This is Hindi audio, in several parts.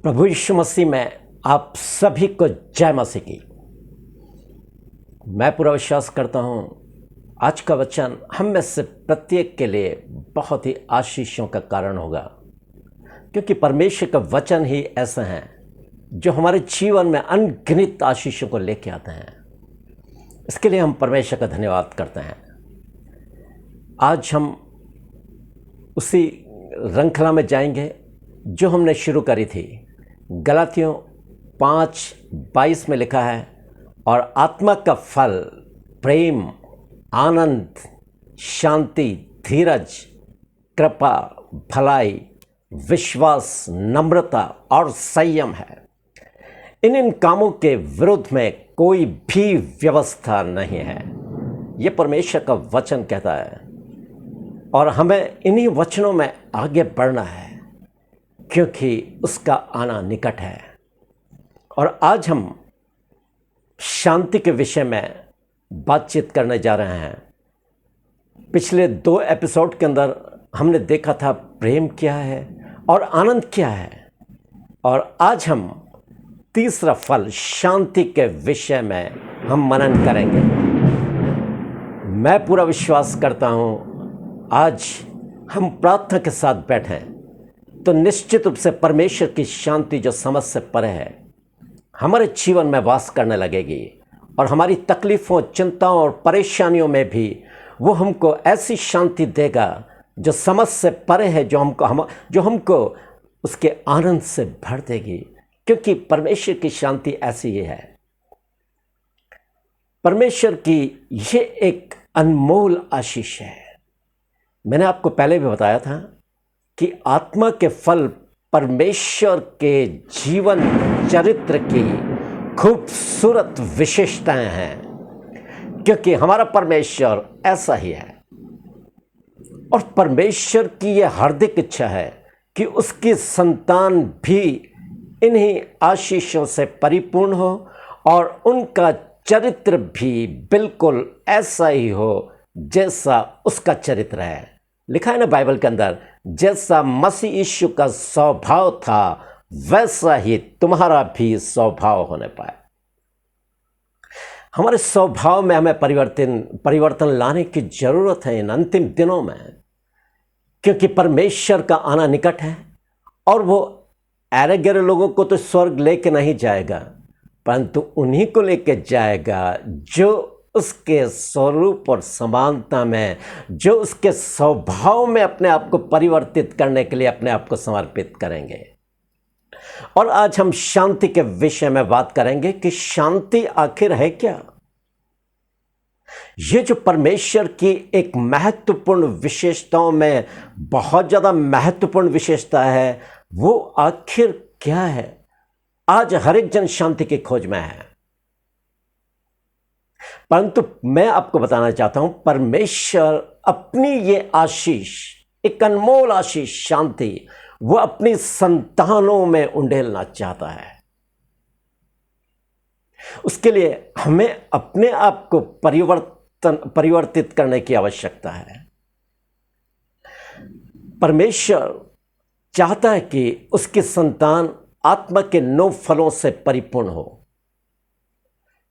प्रभु यीशु मसीह में आप सभी को जय मसीह की। मैं पूरा विश्वास करता हूँ आज का वचन हम में से प्रत्येक के लिए बहुत ही आशीषों का कारण होगा, क्योंकि परमेश्वर का वचन ही ऐसा है जो हमारे जीवन में अनगिनत आशीषों को लेके आते हैं। इसके लिए हम परमेश्वर का धन्यवाद करते हैं। आज हम उसी श्रृंखला में जाएंगे जो हमने शुरू करी थी। गलातियों 5:22 में लिखा है, और आत्मा का फल प्रेम, आनंद, शांति, धीरज, कृपा, भलाई, विश्वास, नम्रता और संयम है। इन कामों के विरुद्ध में कोई भी व्यवस्था नहीं है। ये परमेश्वर का वचन कहता है और हमें इन्हीं वचनों में आगे बढ़ना है, क्योंकि उसका आना निकट है। और आज हम शांति के विषय में बातचीत करने जा रहे हैं। पिछले 2 एपिसोड के अंदर हमने देखा था प्रेम क्या है और आनंद क्या है, और आज हम तीसरा फल शांति के विषय में हम मनन करेंगे। मैं पूरा विश्वास करता हूँ आज हम प्रार्थना के साथ बैठें तो निश्चित रूप से परमेश्वर की शांति जो समझ से परे है हमारे जीवन में वास करने लगेगी, और हमारी तकलीफ़ों, चिंताओं और परेशानियों में भी वो हमको ऐसी शांति देगा जो समझ से परे है, जो हमको उसके आनंद से भर देगी, क्योंकि परमेश्वर की शांति ऐसी ही है। परमेश्वर की ये एक अनमोल आशीष है। मैंने आपको पहले भी बताया था कि आत्मा के फल परमेश्वर के जीवन चरित्र की खूबसूरत विशेषताएं हैं, क्योंकि हमारा परमेश्वर ऐसा ही है। और परमेश्वर की यह हार्दिक इच्छा है कि उसकी संतान भी इन्हीं आशीषों से परिपूर्ण हो और उनका चरित्र भी बिल्कुल ऐसा ही हो जैसा उसका चरित्र है। लिखा है ना बाइबल के अंदर, जैसा मसीह यीशु का स्वभाव था वैसा ही तुम्हारा भी स्वभाव होने पाए। हमारे स्वभाव में हमें परिवर्तन लाने की जरूरत है इन अंतिम दिनों में, क्योंकि परमेश्वर का आना निकट है। और वो ऐरे गैरे लोगों को तो स्वर्ग लेके नहीं जाएगा, परंतु उन्हीं को लेके जाएगा जो उसके स्वरूप और समानता में, जो उसके स्वभाव में अपने आप को परिवर्तित करने के लिए अपने आप को समर्पित करेंगे। और आज हम शांति के विषय में बात करेंगे कि शांति आखिर है क्या। ये जो परमेश्वर की एक महत्वपूर्ण विशेषताओं में बहुत ज़्यादा महत्वपूर्ण विशेषता है, वो आखिर क्या है। आज हर एक जन शांति की खोज में है, परंतु मैं आपको बताना चाहता हूं परमेश्वर अपनी ये आशीष, एक अनमोल आशीष शांति, वो अपनी संतानों में उंडेलना चाहता है। उसके लिए हमें अपने आप को परिवर्तित करने की आवश्यकता है। परमेश्वर चाहता है कि उसकी संतान आत्मा के 9 फलों से परिपूर्ण हो,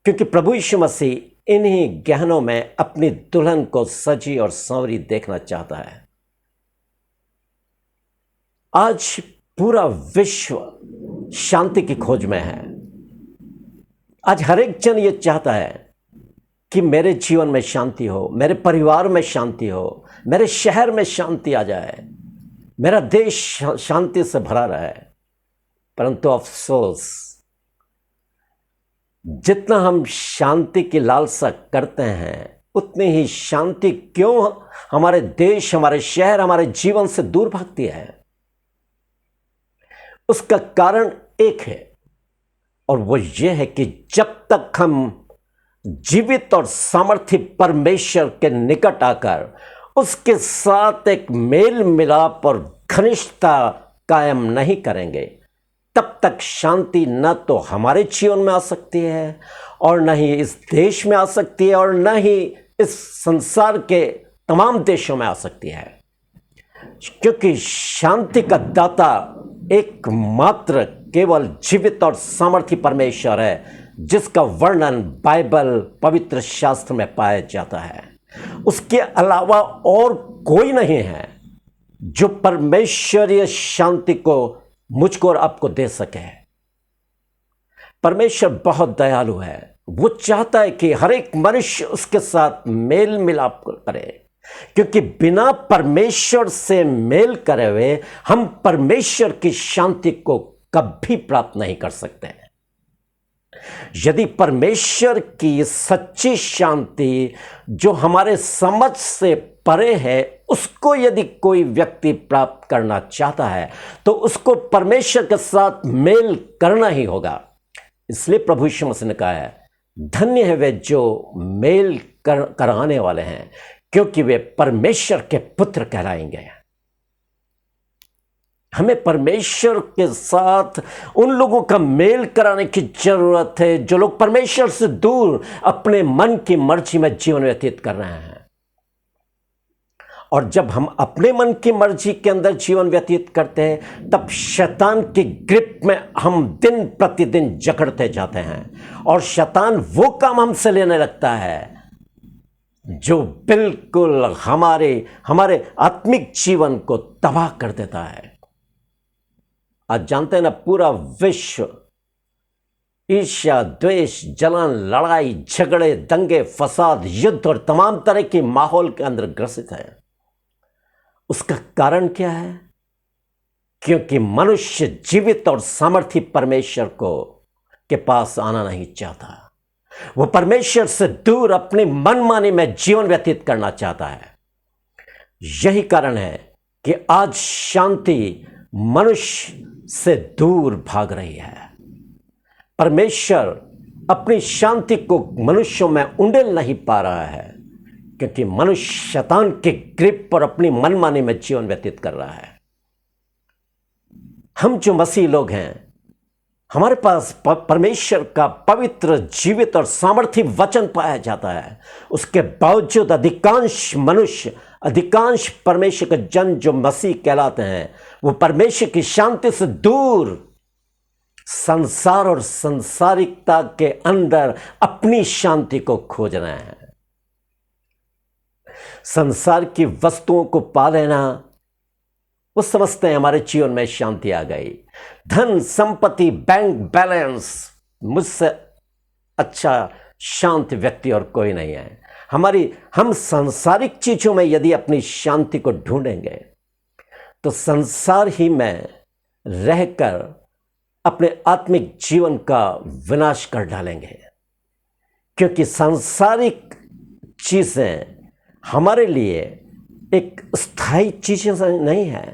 क्योंकि प्रभु यीशु मसीह इन्हीं गहनों में अपनी दुल्हन को सजी और सांवरी देखना चाहता है। आज पूरा विश्व शांति की खोज में है। आज हर एक जन ये चाहता है कि मेरे जीवन में शांति हो, मेरे परिवार में शांति हो, मेरे शहर में शांति आ जाए, मेरा देश शांति से भरा रहे। परंतु अफसोस, जितना हम शांति की लालसा करते हैं उतनी ही शांति क्यों हमारे देश, हमारे शहर, हमारे जीवन से दूर भागती है। उसका कारण एक है, और वो ये है कि जब तक हम जीवित और सामर्थी परमेश्वर के निकट आकर उसके साथ एक मेल मिलाप और घनिष्ठता कायम नहीं करेंगे, तब तक शांति न तो हमारे जीवन में आ सकती है, और न ही इस देश में आ सकती है, और न ही इस संसार के तमाम देशों में आ सकती है। क्योंकि शांति का दाता एकमात्र केवल जीवित और सामर्थी परमेश्वर है जिसका वर्णन बाइबल पवित्र शास्त्र में पाया जाता है। उसके अलावा और कोई नहीं है जो परमेश्वरीय शांति को मुझको और आपको दे सके। परमेश्वर बहुत दयालु है। वो चाहता है कि हर एक मनुष्य उसके साथ मेल मिलाप करे, क्योंकि बिना परमेश्वर से मेल करे हुए हम परमेश्वर की शांति को कभी प्राप्त नहीं कर सकते। यदि परमेश्वर की सच्ची शांति जो हमारे समझ से परे है उसको यदि कोई व्यक्ति प्राप्त करना चाहता है तो उसको परमेश्वर के साथ मेल करना ही होगा। इसलिए प्रभु यीशु मसीह ने कहा है, धन्य है वे जो मेल कराने वाले हैं, क्योंकि वे परमेश्वर के पुत्र कहलाएंगे। हमें परमेश्वर के साथ उन लोगों का मेल कराने की जरूरत है जो लोग परमेश्वर से दूर अपने मन की मर्जी में जीवन व्यतीत कर रहे हैं। और जब हम अपने मन की मर्जी के अंदर जीवन व्यतीत करते हैं तब शैतान की ग्रिप में हम दिन प्रतिदिन जकड़ते जाते हैं और शैतान वो काम हमसे लेने लगता है जो बिल्कुल हमारे आत्मिक जीवन को तबाह कर देता है। आज जानते हैं ना, पूरा विश्व ईर्ष्या, द्वेष, जलन, लड़ाई, झगड़े, दंगे, फसाद, युद्ध और तमाम तरह के माहौल के अंदर ग्रसित है। उसका कारण क्या है? क्योंकि मनुष्य जीवित और सामर्थी परमेश्वर के पास आना नहीं चाहता। वो परमेश्वर से दूर अपनी मनमानी में जीवन व्यतीत करना चाहता है। यही कारण है कि आज शांति मनुष्य से दूर भाग रही है। परमेश्वर अपनी शांति को मनुष्यों में उंडेल नहीं पा रहा है, क्योंकि मनुष्य शैतान के ग्रिप पर अपनी मनमानी में जीवन व्यतीत कर रहा है। हम जो मसीह लोग हैं, हमारे पास परमेश्वर का पवित्र, जीवित और सामर्थी वचन पाया जाता है। उसके बावजूद अधिकांश परमेश्वर के जन जो मसीह कहलाते हैं, वो परमेश्वर की शांति से दूर संसार और संसारिकता के अंदर अपनी शांति को खोज रहे हैं। संसार की वस्तुओं को पा लेना, वो समझते हैं हमारे जीवन में शांति आ गई। धन संपत्ति, बैंक बैलेंस, मुझसे अच्छा शांत व्यक्ति और कोई नहीं है। हम सांसारिक चीजों में यदि अपनी शांति को ढूंढेंगे तो संसार ही में रहकर अपने आत्मिक जीवन का विनाश कर डालेंगे, क्योंकि सांसारिक चीजें हमारे लिए एक स्थायी चीजें नहीं है।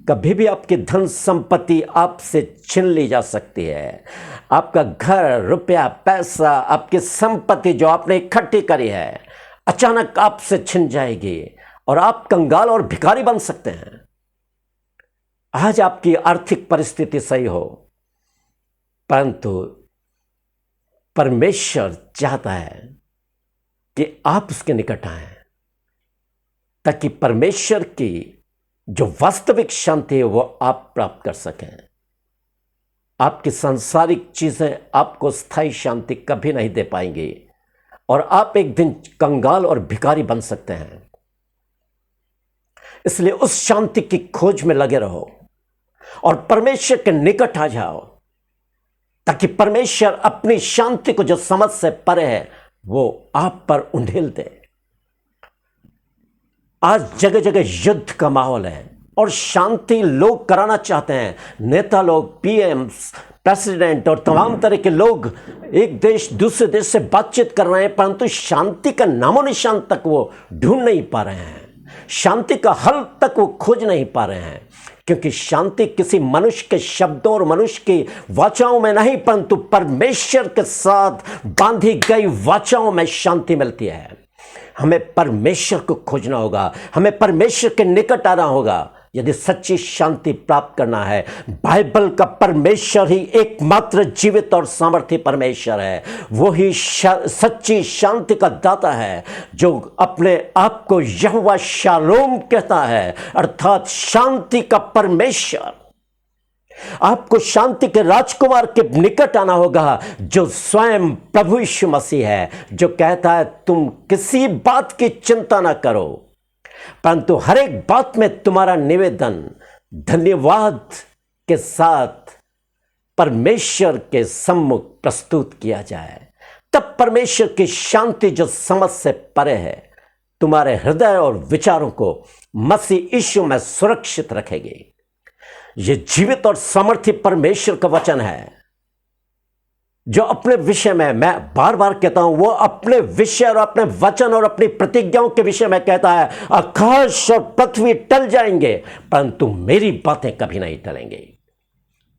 कभी भी आपकी धन संपत्ति आपसे छीन ली जा सकती है। आपका घर, रुपया, पैसा, आपकी संपत्ति जो आपने इकट्ठी करी है अचानक आपसे छिन जाएगी और आप कंगाल और भिखारी बन सकते हैं। आज आपकी आर्थिक परिस्थिति सही हो, परंतु परमेश्वर चाहता है कि आप उसके निकट आएं, ताकि परमेश्वर की जो वास्तविक शांति है वो आप प्राप्त कर सकें। आपकी सांसारिक चीजें आपको स्थायी शांति कभी नहीं दे पाएंगी और आप एक दिन कंगाल और भिखारी बन सकते हैं। इसलिए उस शांति की खोज में लगे रहो और परमेश्वर के निकट आ जाओ, ताकि परमेश्वर अपनी शांति को जो समझ से परे है वो आप पर उंडेल दे। आज जगह जगह युद्ध का माहौल है और शांति लोग कराना चाहते हैं। नेता लोग, पीएम, प्रेसिडेंट और तमाम तरह के लोग एक देश दूसरे देश से बातचीत कर रहे हैं, परंतु शांति का नामो निशान तक वो ढूंढ नहीं पा रहे हैं। शांति का हल तक वो खोज नहीं पा रहे हैं, क्योंकि शांति किसी मनुष्य के शब्दों और मनुष्य की वाचाओं में नहीं, परंतु परमेश्वर के साथ बांधी गई वाचाओं में शांति मिलती है। हमें परमेश्वर को खोजना होगा, हमें परमेश्वर के निकट आना होगा यदि सच्ची शांति प्राप्त करना है। बाइबल का परमेश्वर ही एकमात्र जीवित और सामर्थ्य परमेश्वर है। वो ही सच्ची शांति का दाता है, जो अपने आप को यहोवा शालोम कहता है, अर्थात शांति का परमेश्वर। आपको शांति के राजकुमार के निकट आना होगा, जो स्वयं प्रभु यीशु मसीह है, जो कहता है तुम किसी बात की चिंता ना करो, परंतु हर एक बात में तुम्हारा निवेदन धन्यवाद के साथ परमेश्वर के सम्मुख प्रस्तुत किया जाए। तब परमेश्वर की शांति जो समझ से परे है, तुम्हारे हृदय और विचारों को मसीह यीशु में सुरक्षित रखेगी। ये जीवित और सामर्थी परमेश्वर का वचन है, जो अपने विषय में, मैं बार बार कहता हूं, वो अपने विषय और अपने वचन और अपनी प्रतिज्ञाओं के विषय में कहता है, आकाश और पृथ्वी टल जाएंगे परंतु मेरी बातें कभी नहीं टलेंगी।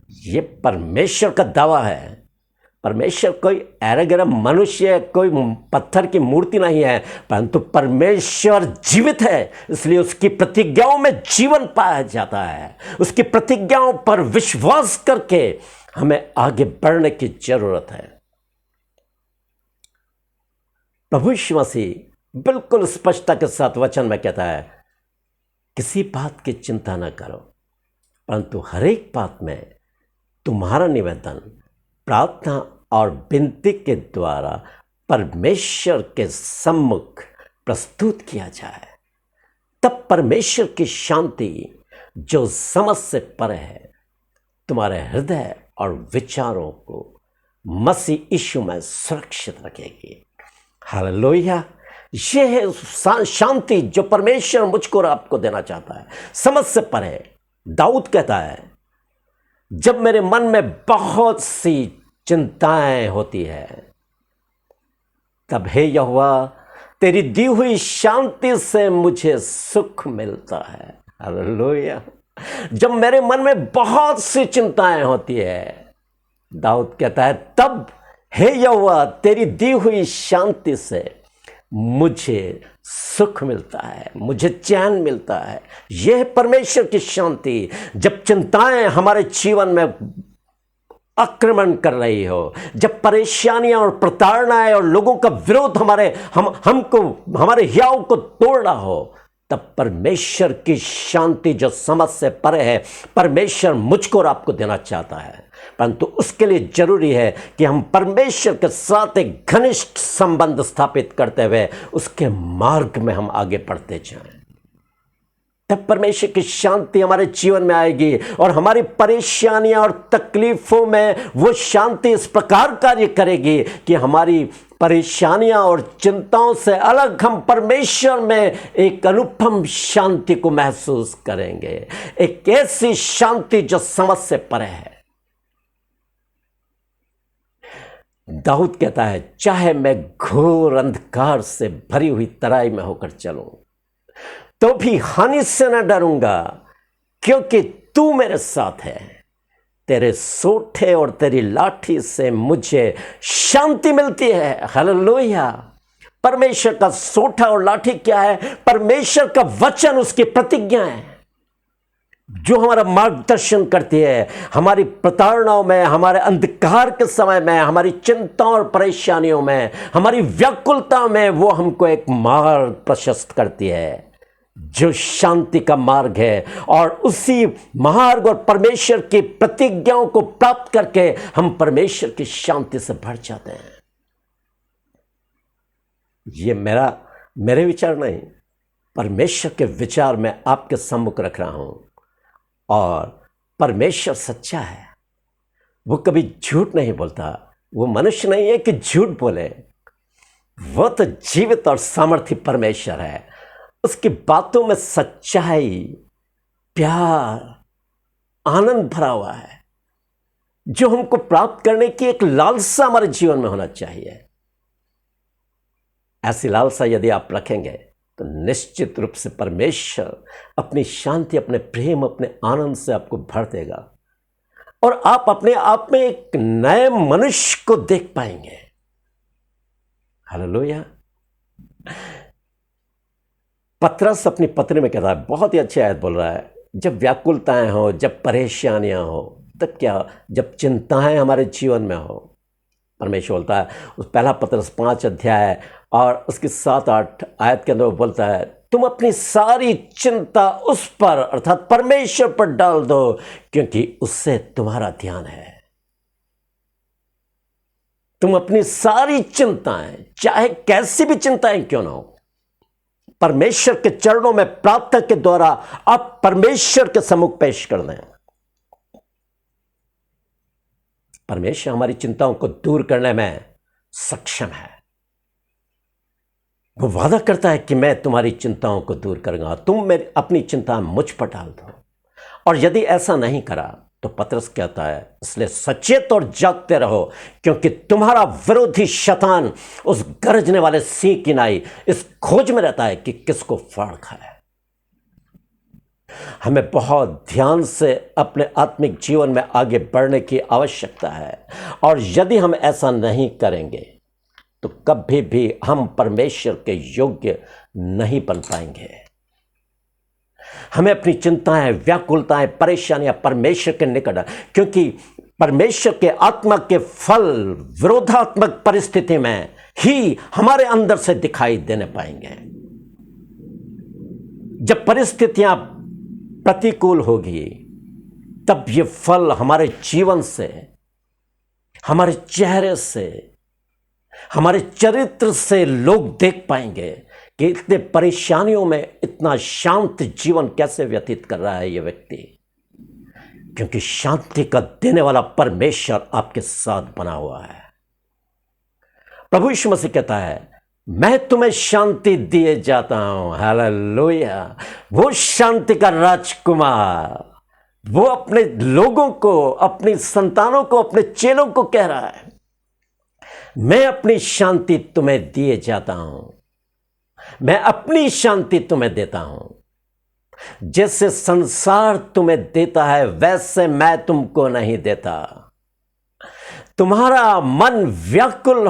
ये परमेश्वर का दावा है। परमेश्वर कोई ऐरा-गैरा मनुष्य, कोई पत्थर की मूर्ति नहीं है, परंतु परमेश्वर जीवित है, इसलिए उसकी प्रतिज्ञाओं में जीवन पाया जाता है। उसकी प्रतिज्ञाओं पर विश्वास करके हमें आगे बढ़ने की जरूरत है। प्रभु यीशु मसीह बिल्कुल स्पष्टता के साथ वचन में कहता है, किसी बात की चिंता न करो, परंतु हर एक बात में तुम्हारा निवेदन प्रार्थना और विनती के द्वारा परमेश्वर के सम्मुख प्रस्तुत किया जाए। तब परमेश्वर की शांति जो समझ से परे है, तुम्हारे हृदय और विचारों को मसीह यीशु में सुरक्षित रखेगी। हालेलुया। यह है शांति जो परमेश्वर मुझको और आपको देना चाहता है, समझ से परे। दाऊद कहता है, जब मेरे मन में बहुत सी चिंताएं होती है, तब हे यहोवा तेरी दी हुई शांति से मुझे सुख मिलता है। हालेलुया। जब मेरे मन में बहुत सी चिंताएं होती है, दाऊद कहता है, तब हे यहोवा तेरी दी हुई शांति से मुझे सुख मिलता है, मुझे चैन मिलता है। यह परमेश्वर की शांति। जब चिंताएं हमारे जीवन में आक्रमण कर रही हो, जब परेशानियां और प्रताड़नाएं और लोगों का विरोध हमको हमारे हियाव को तोड़ रहा हो, तब परमेश्वर की शांति जो समझ से परे है, परमेश्वर मुझको और आपको देना चाहता है। परंतु उसके लिए जरूरी है कि हम परमेश्वर के साथ एक घनिष्ठ संबंध स्थापित करते हुए उसके मार्ग में हम आगे बढ़ते जाएं। तब परमेश्वर की शांति हमारे जीवन में आएगी और हमारी परेशानियां और तकलीफों में वो शांति इस प्रकार कार्य करेगी कि हमारी परेशानियां और चिंताओं से अलग हम परमेश्वर में एक अनुपम शांति को महसूस करेंगे। एक ऐसी शांति जो समझ से परे है। दाऊद कहता है, चाहे मैं घोर अंधकार से भरी हुई तराई में होकर चलूं तो भी हानि से न डरूंगा, क्योंकि तू मेरे साथ है। तेरे सोठे और तेरी लाठी से मुझे शांति मिलती है। हालेलुया। परमेश्वर का सोठा और लाठी क्या है? परमेश्वर का वचन, उसकी प्रतिज्ञा है, जो हमारा मार्गदर्शन करती है हमारी प्रताड़नाओं में, हमारे अंधकार के समय में, हमारी चिंताओं और परेशानियों में, हमारी व्याकुलता में। वो हमको एक मार्ग प्रशस्त करती है जो शांति का मार्ग है, और उसी मार्ग और परमेश्वर की प्रतिज्ञाओं को प्राप्त करके हम परमेश्वर की शांति से भर जाते हैं। ये मेरे विचार नहीं, परमेश्वर के विचार मैं आपके सम्मुख रख रहा हूं। और परमेश्वर सच्चा है, वो कभी झूठ नहीं बोलता। वो मनुष्य नहीं है कि झूठ बोले। वो तो जीवित और सामर्थी परमेश्वर है। उसकी बातों में सच्चाई, प्यार, आनंद भरा हुआ है, जो हमको प्राप्त करने की एक लालसा हमारे जीवन में होना चाहिए। ऐसी लालसा यदि आप रखेंगे तो निश्चित रूप से परमेश्वर अपनी शांति, अपने प्रेम, अपने आनंद से आपको भर देगा और आप अपने आप में एक नए मनुष्य को देख पाएंगे। हालेलुया। पतरस अपनी पत्री में कहता है, बहुत ही अच्छी आयत बोल रहा है, जब व्याकुलताएं हो, जब परेशानियां हो, तब क्या, जब चिंताएं हमारे जीवन में हो, परमेश्वर बोलता है, उस पहला पतरस 5 अध्याय और उसकी 7-8 आयत के अंदर वो बोलता है, तुम अपनी सारी चिंता उस पर अर्थात परमेश्वर पर डाल दो, क्योंकि उससे तुम्हारा ध्यान है। तुम अपनी सारी चिंताएं, चाहे कैसी भी चिंताएं क्यों ना हो, परमेश्वर के चरणों में प्रार्थना के द्वारा आप परमेश्वर के सम्मुख पेश कर दें। परमेश्वर हमारी चिंताओं को दूर करने में सक्षम है। वो वादा करता है कि मैं तुम्हारी चिंताओं को दूर करूंगा, तुम मेरी अपनी चिंता मुझ पर डाल दो। और यदि ऐसा नहीं करा तो पतरस कहता है, इसलिए सचेत और जागते रहो, क्योंकि तुम्हारा विरोधी शैतान उस गरजने वाले सिंह की नाई इस खोज में रहता है कि किसको फाड़ खाए। हमें बहुत ध्यान से अपने आत्मिक जीवन में आगे बढ़ने की आवश्यकता है, और यदि हम ऐसा नहीं करेंगे तो कभी भी हम परमेश्वर के योग्य नहीं बन पाएंगे। हमें अपनी चिंताएं, व्याकुलताएं, परेशानियां परमेश्वर के निकट, क्योंकि परमेश्वर के आत्मा के फल विरोधात्मक परिस्थिति में ही हमारे अंदर से दिखाई देने पाएंगे। जब परिस्थितियां प्रतिकूल होगी तब ये फल हमारे जीवन से, हमारे चेहरे से, हमारे चरित्र से लोग देख पाएंगे कि इतने परेशानियों में इतना शांत जीवन कैसे व्यतीत कर रहा है ये व्यक्ति, क्योंकि शांति का देने वाला परमेश्वर आपके साथ बना हुआ है। प्रभु यीशु मसीह कहता है, मैं तुम्हें शांति दिए जाता हूं। हालेलुया। वो शांति का राजकुमार, वो अपने लोगों को, अपनी संतानों को, अपने चेलों को कह रहा है, मैं अपनी शांति तुम्हें दिए जाता हूं, मैं अपनी शांति तुम्हें देता हूं। जैसे संसार तुम्हें देता है वैसे मैं तुमको नहीं देता। तुम्हारा मन व्याकुल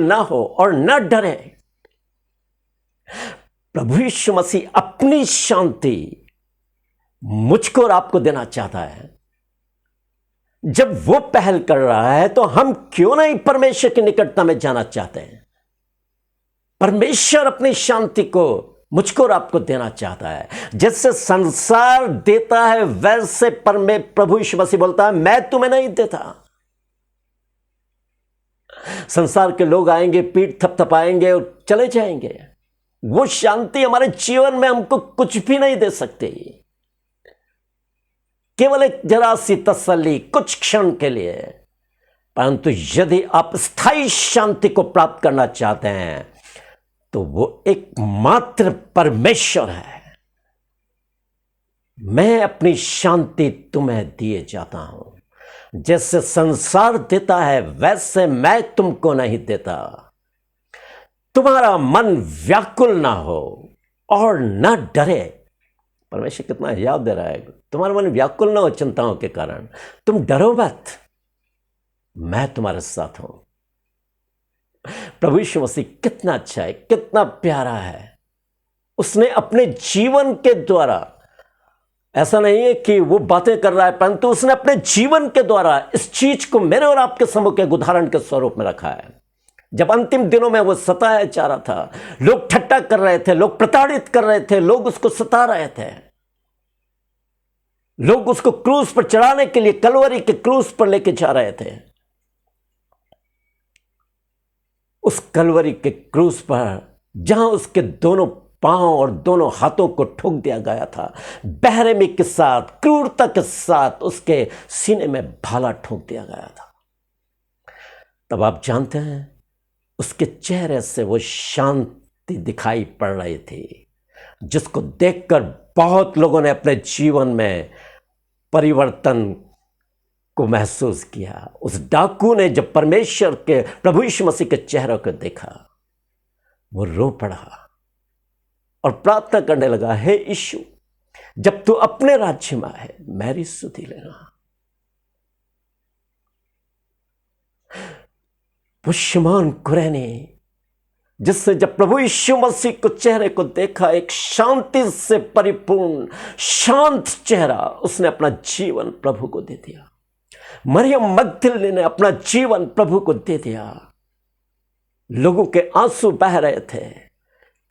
ना हो और न डरे। प्रभु यीशु मसीह अपनी शांति मुझको और आपको देना चाहता है। जब वो पहल कर रहा है तो हम क्यों नहीं परमेश्वर की निकटता में जाना चाहते हैं। परमेश्वर अपनी शांति को मुझको और आपको देना चाहता है। जैसे संसार देता है वैसे प्रभु यीशु मसीह बोलता है, मैं तुम्हें नहीं देता। संसार के लोग आएंगे, पीठ थपथपाएंगे और चले जाएंगे। वो शांति हमारे जीवन में हमको कुछ भी नहीं दे सकती। केवल एक जरा सी तसल्ली कुछ क्षण के लिए। परंतु यदि आप स्थायी शांति को प्राप्त करना चाहते हैं तो वो एकमात्र परमेश्वर है। मैं अपनी शांति तुम्हें दिए जाता हूं। जैसे संसार देता है वैसे मैं तुमको नहीं देता। तुम्हारा मन व्याकुल ना हो और न डरे। परमेश्वर कितना याद दे रहा है, तुम्हारा मन व्याकुल ना हो चिंताओं के कारण, तुम डरो मत, मैं तुम्हारे साथ हूं। प्रभु यीशु मसीह कितना अच्छा है, कितना प्यारा है। उसने अपने जीवन के द्वारा, ऐसा नहीं है कि वो बातें कर रहा है, परंतु उसने अपने जीवन के द्वारा इस चीज को मेरे और आपके सम्मुख एक उदाहरण के स्वरूप में रखा है। जब अंतिम दिनों में वो सताया जा रहा था, लोग ठट्टा कर रहे थे, लोग प्रताड़ित कर रहे थे, लोग उसको सता रहे थे, लोग उसको क्रूस पर चढ़ाने के लिए कलवरी के क्रूस पर लेके जा रहे थे। उस कलवरी के क्रूस पर जहां उसके दोनों पांव और दोनों हाथों को ठोक दिया गया था, बेरहमी के साथ, क्रूरता के साथ उसके सीने में भाला ठोक दिया गया था। तब आप जानते हैं उसके चेहरे से वो शांति दिखाई पड़ रही थी, जिसको देखकर बहुत लोगों ने अपने जीवन में परिवर्तन को महसूस किया। उस डाकू ने जब परमेश्वर के प्रभु यीशु मसीह के चेहरे को देखा, वो रो पड़ा और प्रार्थना करने लगा, हे यीशु, जब तू अपने राज्य में आए मेरी स्तुति लेना। वो शमौन कुरैनी जिससे जब प्रभु यीशु मसीह को चेहरे को देखा, एक शांति से परिपूर्ण शांत चेहरा, उसने अपना जीवन प्रभु को दे दिया। मरियम मगदलिनी ने अपना जीवन प्रभु को दे दिया। लोगों के आंसू बह रहे थे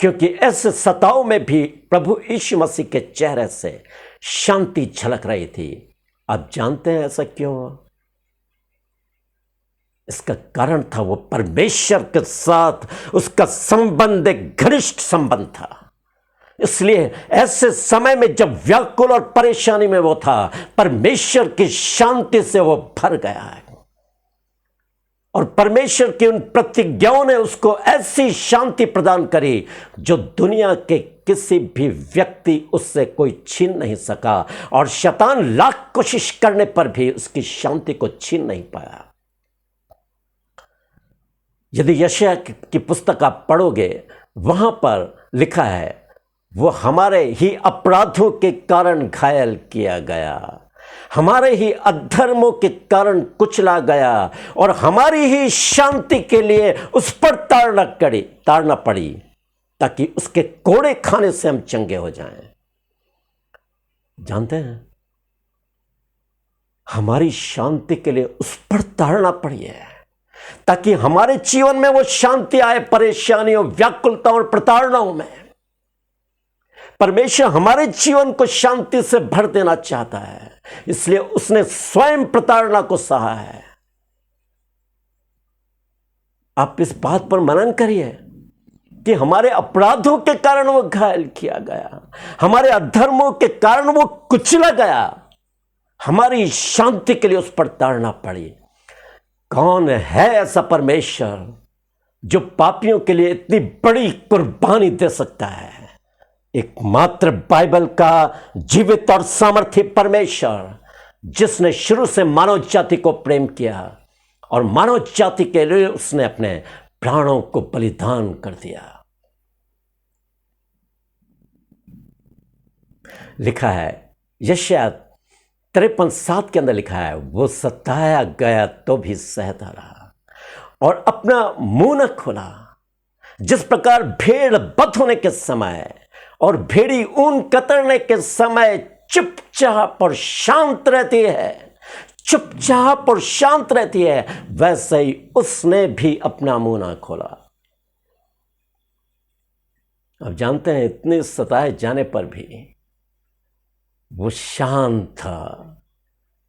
क्योंकि ऐसे सताव में भी प्रभु यीशु मसीह के चेहरे से शांति झलक रही थी। आप जानते हैं ऐसा क्यों हुआ? इसका कारण था वो परमेश्वर के साथ उसका संबंध एक घनिष्ठ संबंध था। इसलिए ऐसे समय में जब व्याकुल और परेशानी में वो था, परमेश्वर की शांति से वो भर गया है और परमेश्वर की उन प्रतिज्ञाओं ने उसको ऐसी शांति प्रदान करी जो दुनिया के किसी भी व्यक्ति उससे कोई छीन नहीं सका, और शैतान लाख कोशिश करने पर भी उसकी शांति को छीन नहीं पाया। यदि यशायाह की पुस्तक आप पढ़ोगे, वहां पर लिखा है, वो हमारे ही अपराधों के कारण घायल किया गया, हमारे ही अधर्मों के कारण कुचला गया, और हमारी ही शांति के लिए उस पर ताड़ना पड़ी, ताकि उसके कोड़े खाने से हम चंगे हो जाएं। जानते हैं, हमारी शांति के लिए उस पर ताड़ना पड़ी है, ताकि हमारे जीवन में वो शांति आए परेशानियों, व्याकुलताओं और प्रताड़नाओं में। परमेश्वर हमारे जीवन को शांति से भर देना चाहता है, इसलिए उसने स्वयं प्रताड़ना को सहा है। आप इस बात पर मनन करिए कि हमारे अपराधों के कारण वो घायल किया गया, हमारे अधर्मों के कारण वो कुचला गया, हमारी शांति के लिए उस पर ताड़ना पड़ी। कौन है ऐसा परमेश्वर जो पापियों के लिए इतनी बड़ी कुर्बानी दे सकता है? एकमात्र बाइबल का जीवित और सामर्थ्य परमेश्वर, जिसने शुरू से मानव जाति को प्रेम किया और मानव जाति के लिए उसने अपने प्राणों को बलिदान कर दिया। लिखा है यशायाह 53:7 के अंदर लिखा है, वो सताया गया तो भी सहता रहा और अपना मुंह न खोला। जिस प्रकार भेड़ बध होने के समय और भेड़ी ऊन कतरने के समय चुपचाप और शांत रहती है, चुपचाप और शांत रहती है, वैसे ही उसने भी अपना मुंह ना खोला। अब जानते हैं, इतने सताए जाने पर भी वो शांत था,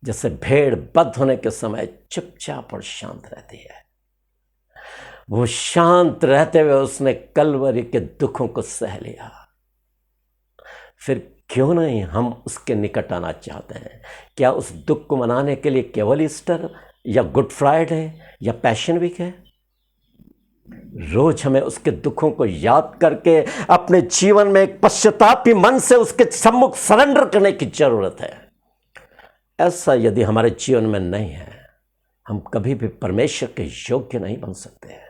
जैसे भेड़ बध होने के समय चुपचाप और शांत रहती है। वो शांत रहते हुए उसने कलवरी के दुखों को सह लिया। फिर क्यों नहीं हम उसके निकट आना चाहते हैं? क्या उस दुख को मनाने के लिए केवल ईस्टर या गुड फ्राइडे या पैशन वीक है? रोज हमें उसके दुखों को याद करके अपने जीवन में एक पश्चातापी मन से उसके सम्मुख सरेंडर करने की जरूरत है। ऐसा यदि हमारे जीवन में नहीं है, हम कभी भी परमेश्वर के योग्य नहीं बन सकते।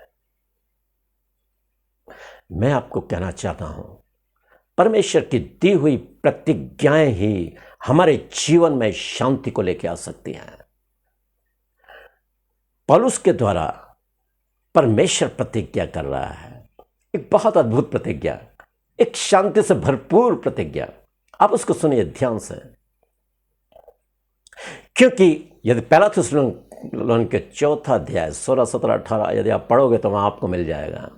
मैं आपको कहना चाहता हूं, परमेश्वर की दी हुई प्रतिज्ञाएं ही हमारे जीवन में शांति को लेकर आ सकती हैं। पौलुस के द्वारा परमेश्वर प्रतिज्ञा कर रहा है, एक बहुत अद्भुत प्रतिज्ञा, एक शांति से भरपूर प्रतिज्ञा। आप उसको सुनिए ध्यान से, क्योंकि यदि पहला थिस्सलुनीके के 4 अध्याय 16, 17, 18 यदि आप पढ़ोगे तो वहां आपको मिल जाएगा।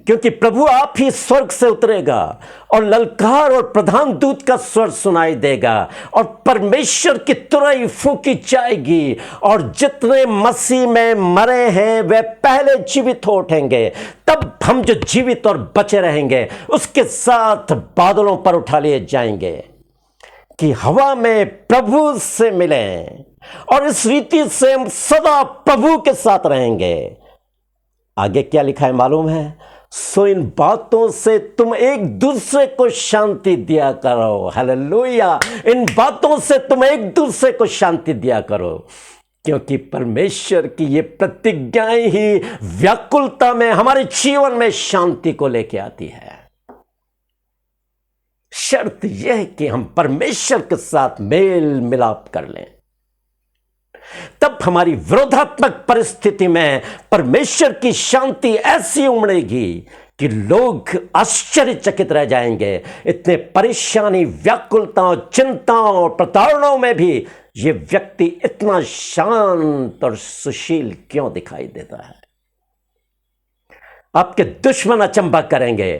क्योंकि प्रभु आप ही स्वर्ग से उतरेगा और ललकार और प्रधान दूत का स्वर सुनाई देगा और परमेश्वर की तुरही फूंकी जाएगी और जितने मसीह में मरे हैं वे पहले जीवित हो उठेंगे। तब हम जो जीवित और बचे रहेंगे उसके साथ बादलों पर उठा लिए जाएंगे कि हवा में प्रभु से मिलें, और इस रीति से हम सदा प्रभु के साथ रहेंगे। आगे क्या लिखा है मालूम है? सो इन बातों से तुम एक दूसरे को शांति दिया करो। हालेलुया! इन बातों से तुम एक दूसरे को शांति दिया करो, क्योंकि परमेश्वर की ये प्रतिज्ञाएं ही व्याकुलता में हमारे जीवन में शांति को लेके आती है। शर्त यह है कि हम परमेश्वर के साथ मेल मिलाप कर लें, तब हमारी विरोधात्मक परिस्थिति में परमेश्वर की शांति ऐसी उमड़ेगी कि लोग आश्चर्यचकित रह जाएंगे। इतने परेशानी, व्याकुलताओं, चिंताओं और प्रताड़नाओं में भी ये व्यक्ति इतना शांत और सुशील क्यों दिखाई देता है? आपके दुश्मन अचंभा करेंगे,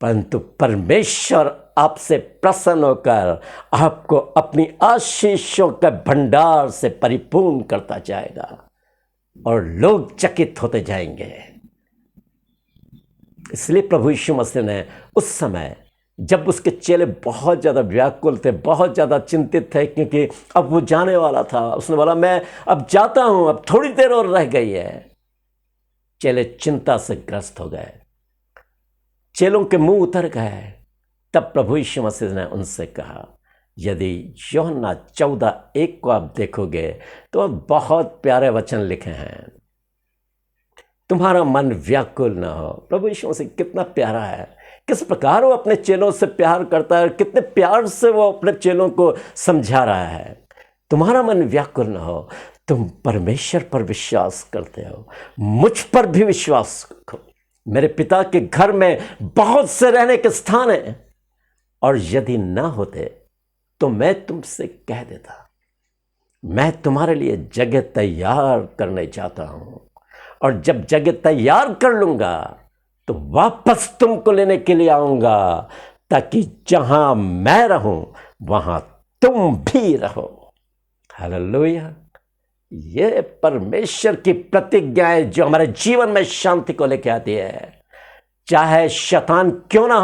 परंतु परमेश्वर आपसे प्रसन्न होकर आपको अपनी आशीषों के भंडार से परिपूर्ण करता जाएगा और लोग चकित होते जाएंगे। इसलिए प्रभु यीशु मसीह ने उस समय, जब उसके चेले बहुत ज़्यादा व्याकुल थे, बहुत ज़्यादा चिंतित थे, क्योंकि अब वो जाने वाला था, उसने बोला मैं अब जाता हूँ, अब थोड़ी देर और रह गई है। चेले चिंता से ग्रस्त हो गए, चेलों के मुंह उतर गए। तब प्रभु यीशु मसीह ने उनसे कहा, यदि यूहन्ना 14:1 को आप देखोगे तो बहुत प्यारे वचन लिखे हैं, तुम्हारा मन व्याकुल न हो। प्रभु यीशु मसीह कितना प्यारा है, किस प्रकार वो अपने चेलों से प्यार करता है और कितने प्यार से वो अपने चेलों को समझा रहा है। तुम्हारा मन व्याकुल न हो, तुम परमेश्वर पर विश्वास करते हो, मुझ पर भी विश्वास रखो। मेरे पिता के घर में बहुत से रहने के स्थान हैं, और यदि ना होते तो मैं तुमसे कह देता। मैं तुम्हारे लिए जगह तैयार करने जाता हूं, और जब जगह तैयार कर लूंगा तो वापस तुमको लेने के लिए आऊंगा, ताकि जहां मैं रहूं वहां तुम भी रहो। हालेलुया। ये परमेश्वर की प्रतिज्ञा है जो हमारे जीवन में शांति को लेकर आती है। चाहे शैतान क्यों ना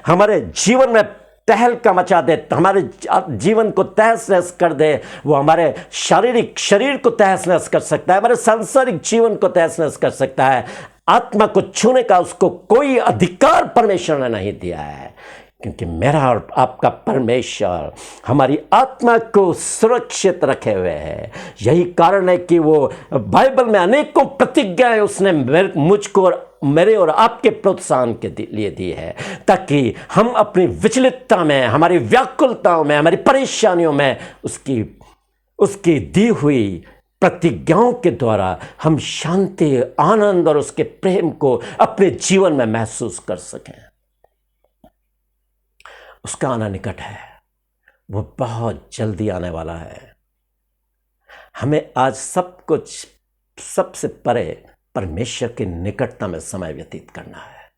हमारे जीवन में तहलका मचा दे, हमारे जीवन को तहस नहस कर दे, वो हमारे शारीरिक शरीर को तहस नहस कर सकता है, हमारे सांसारिक जीवन को तहस नहस कर सकता है, आत्मा को छूने का उसको कोई अधिकार परमेश्वर ने नहीं दिया है। क्योंकि मेरा और आपका परमेश्वर हमारी आत्मा को सुरक्षित रखे हुए है। यही कारण है कि वो बाइबल में अनेकों प्रतिज्ञाएं उसने मुझको और मेरे और आपके प्रोत्साहन के लिए दी है, ताकि हम अपनी विचलितता में, हमारी व्याकुलताओं में, हमारी परेशानियों में उसकी दी हुई प्रतिज्ञाओं के द्वारा हम शांति, आनंद और उसके प्रेम को अपने जीवन में महसूस कर सकें। उसका आना निकट है, वो बहुत जल्दी आने वाला है। हमें आज सब कुछ सबसे परे परमेश्वर की निकटता में समय व्यतीत करना है।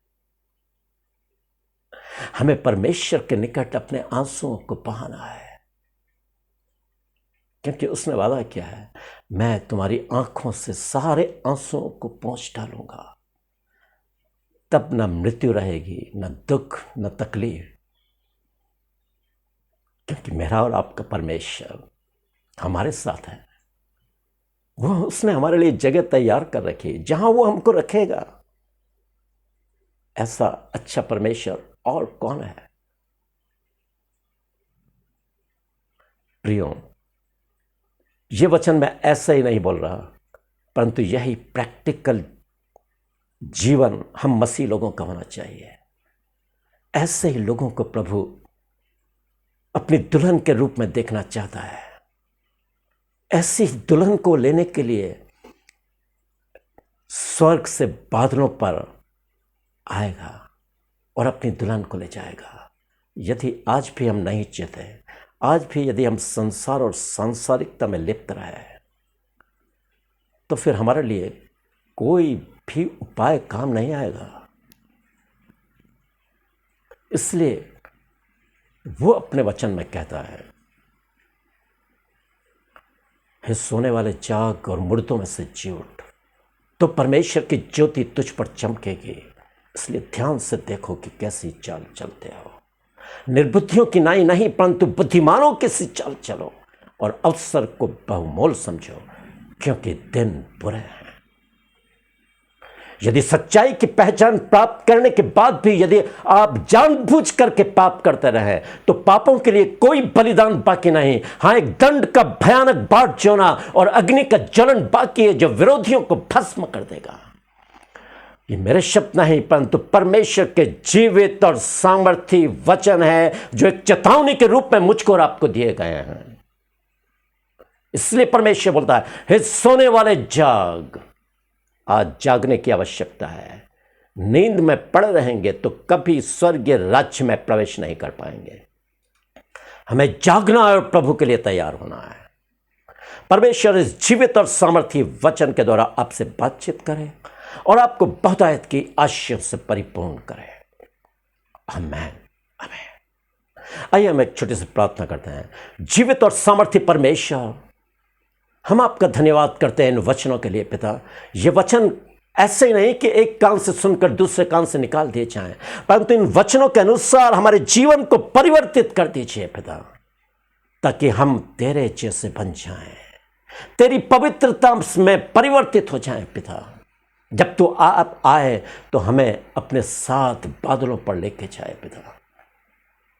हमें परमेश्वर के निकट अपने आंसुओं को बहाना है, क्योंकि उसने वादा किया है, मैं तुम्हारी आंखों से सारे आंसुओं को पोंछ डालूंगा। तब न मृत्यु रहेगी, न दुख, न तकलीफ, क्योंकि मेरा और आपका परमेश्वर हमारे साथ है। वो उसने हमारे लिए जगह तैयार कर रखी है जहां वो हमको रखेगा। ऐसा अच्छा परमेश्वर और कौन है? प्रियो, ये वचन मैं ऐसा ही नहीं बोल रहा, परंतु यही प्रैक्टिकल जीवन हम मसीह लोगों का होना चाहिए। ऐसे ही लोगों को प्रभु अपनी दुल्हन के रूप में देखना चाहता है। ऐसी दुल्हन को लेने के लिए स्वर्ग से बादलों पर आएगा और अपनी दुल्हन को ले जाएगा। यदि आज भी हम नहीं चाहते, आज भी यदि हम संसार और सांसारिकता में लिप्त रहे, तो फिर हमारे लिए कोई भी उपाय काम नहीं आएगा। इसलिए वो अपने वचन में कहता है, हे सोने वाले जाग और मुर्दों में से जी उठ, तो परमेश्वर की ज्योति तुझ पर चमकेगी। इसलिए ध्यान से देखो कि कैसी चाल चलते हो। निर्बुद्धियों की नाई नहीं, परंतु बुद्धिमानों की सी चाल चलो, और अवसर को बहुमोल समझो, क्योंकि दिन बुरे हैं। यदि सच्चाई की पहचान प्राप्त करने के बाद भी यदि आप जानबूझ करके पाप करते रहे, तो पापों के लिए कोई बलिदान बाकी नहीं। हाँ, एक दंड का भयानक बाट जोना और अग्नि का ज्वलन बाकी है, जो विरोधियों को भस्म कर देगा। ये मेरे शब्द नहीं, परंतु परमेश्वर के जीवित और सामर्थी वचन है, जो एक चेतावनी के रूप में मुझको और आपको दिए गए हैं। इसलिए परमेश्वर बोलता है, हे सोने वाले जाग। आज जागने की आवश्यकता है। नींद में पड़े रहेंगे तो कभी स्वर्गीय राज्य में प्रवेश नहीं कर पाएंगे। हमें जागना और प्रभु के लिए तैयार होना है। परमेश्वर इस जीवित और सामर्थी वचन के द्वारा आपसे बातचीत करे, और आपको बहुतायत की आशीष से परिपूर्ण करे। आमीन आमीन। आइए हम एक छोटी सी प्रार्थना करते हैं। जीवित और सामर्थ्य परमेश्वर, हम आपका धन्यवाद करते हैं इन वचनों के लिए पिता। ये वचन ऐसे ही नहीं कि एक कान से सुनकर दूसरे कान से निकाल दिए जाएं, परंतु इन वचनों के अनुसार हमारे जीवन को परिवर्तित कर दीजिए पिता, ताकि हम तेरे जैसे बन जाएं, तेरी पवित्रता में परिवर्तित हो जाएं पिता। जब तू आप आए तो हमें अपने साथ बादलों पर लेके जाए पिता।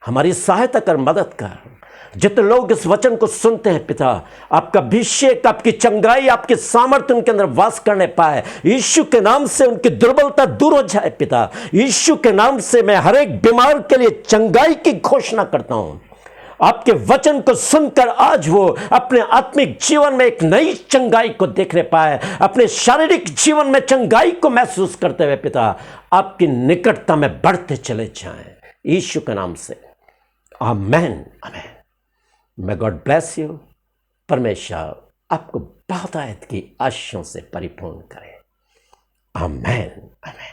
हमारी सहायता कर, मदद कर। जितने लोग इस वचन को सुनते हैं पिता, आपका अभिषेक, आपकी चंगाई, आपकी सामर्थ्य उनके अंदर वास करने पाए। यीशु के नाम से उनकी दुर्बलता दूर हो जाए पिता। यीशु के नाम से मैं हर एक बीमार के लिए चंगाई की घोषणा करता हूं। आपके वचन को सुनकर आज वो अपने आत्मिक जीवन में एक नई चंगाई को देखने पाए, अपने शारीरिक जीवन में चंगाई को महसूस करते हुए पिता आपकी निकटता में बढ़ते चले जाएं, यीशु के नाम से। आमेन आमेन। May God bless you। परमेश्वर आपको बहुतायत की आशीषों से परिपूर्ण करे। आमेन आमेन।